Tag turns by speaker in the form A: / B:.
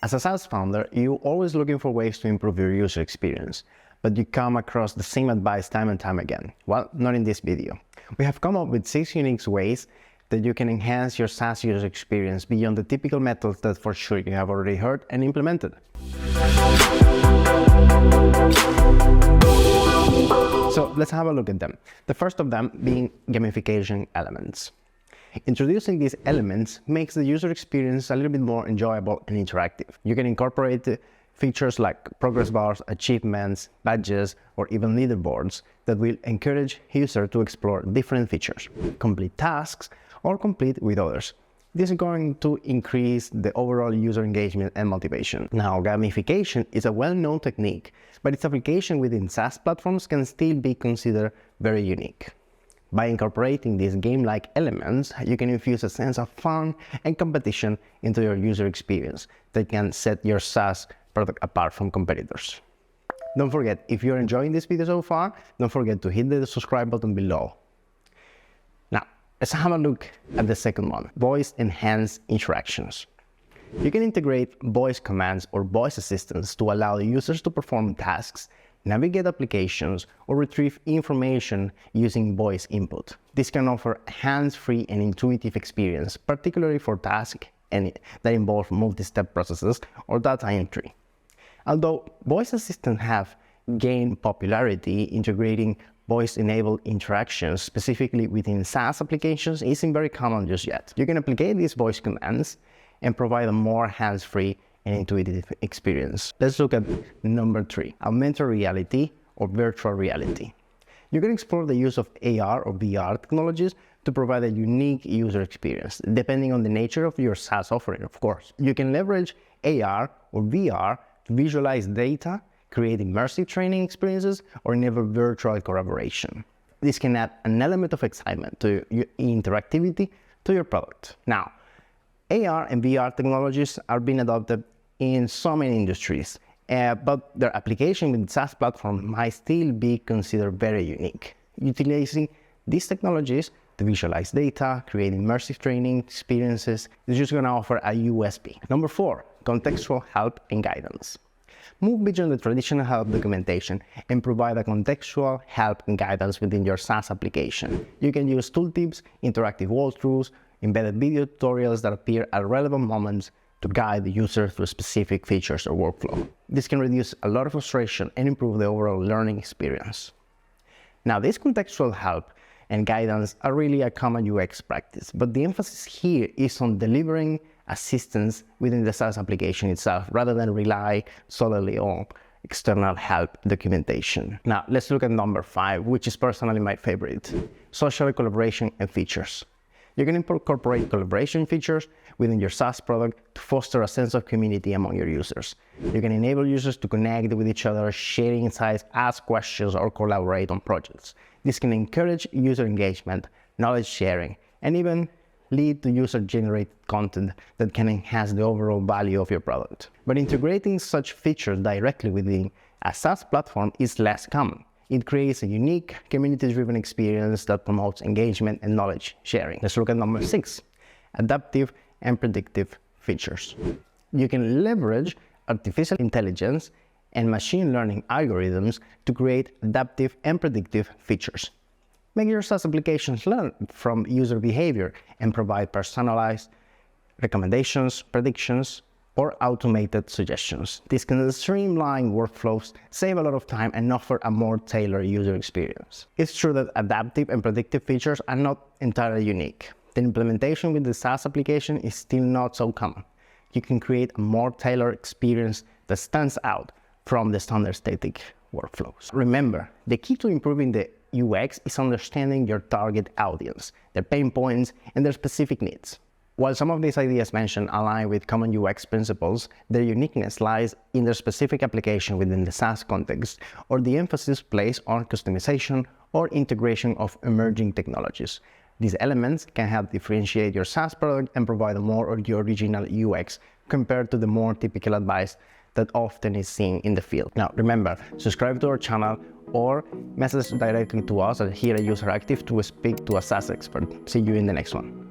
A: As a SaaS founder, you're always looking for ways to improve your user experience, but you come across the same advice time and time again. Well, not in this video. We have come up with 6 unique ways that you can enhance your SaaS user experience beyond the typical methods that for sure you have already heard and implemented. So let's have a look at them. The first of them being gamification elements. Introducing these elements makes the user experience a little bit more enjoyable and interactive. You can incorporate features like progress bars, achievements, badges, or even leaderboards that will encourage users to explore different features, complete tasks, or complete with others. This is going to increase the overall user engagement and motivation. Now, gamification is a well-known technique, but its application within SaaS platforms can still be considered very unique. By incorporating these game-like elements, you can infuse a sense of fun and competition into your user experience that can set your SaaS product apart from competitors. Don't forget, if you're enjoying this video so far, don't forget to hit the subscribe button below. Now, let's have a look at the second one, voice-enhanced interactions. You can integrate voice commands or voice assistants to allow users to perform tasks, navigate applications, or retrieve information using voice input. This can offer a hands-free and intuitive experience, particularly for tasks that involve multi-step processes or data entry. Although voice assistants have gained popularity, integrating voice-enabled interactions specifically within SaaS applications isn't very common just yet. You can apply these voice commands and provide a more hands-free and intuitive experience. Let's look at number 3, augmented reality or virtual reality. You can explore the use of AR or VR technologies to provide a unique user experience, depending on the nature of your SaaS offering, of course. You can leverage AR or VR to visualize data, create immersive training experiences, or enable virtual collaboration. This can add an element of excitement to your interactivity to your product. Now, AR and VR technologies are being adopted in so many industries, but their application with SaaS platform might still be considered very unique. Utilizing these technologies to visualize data, create immersive training experiences is just going to offer a USP. Number 4, contextual help and guidance. Move beyond the traditional help documentation and provide a contextual help and guidance within your SaaS application. You can use tooltips, interactive walkthroughs, embedded video tutorials that appear at relevant moments to guide the user through specific features or workflow. This can reduce a lot of frustration and improve the overall learning experience. Now, this contextual help and guidance are really a common UX practice, but the emphasis here is on delivering assistance within the SaaS application itself, rather than rely solely on external help documentation. Now, let's look at number 5, which is personally my favorite, social collaboration and features. You can incorporate collaboration features within your SaaS product to foster a sense of community among your users. You can enable users to connect with each other, share insights, ask questions, or collaborate on projects. This can encourage user engagement, knowledge sharing, and even lead to user-generated content that can enhance the overall value of your product. But integrating such features directly within a SaaS platform is less common. It creates a unique, community-driven experience that promotes engagement and knowledge sharing. Let's look at number 6, adaptive and predictive features. You can leverage artificial intelligence and machine learning algorithms to create adaptive and predictive features. Make your SaaS applications learn from user behavior and provide personalized recommendations, predictions, or automated suggestions. This can streamline workflows, save a lot of time, and offer a more tailored user experience. It's true that adaptive and predictive features are not entirely unique. The implementation with the SaaS application is still not so common. You can create a more tailored experience that stands out from the standard static workflows. Remember, the key to improving the UX is understanding your target audience, their pain points, and their specific needs. While some of these ideas mentioned align with common UX principles, their uniqueness lies in their specific application within the SaaS context, or the emphasis placed on customization or integration of emerging technologies. These elements can help differentiate your SaaS product and provide a more original UX compared to the more typical advice that often is seen in the field. Now, remember, subscribe to our channel or message directly to us here at UserActive to speak to a SaaS expert. See you in the next one.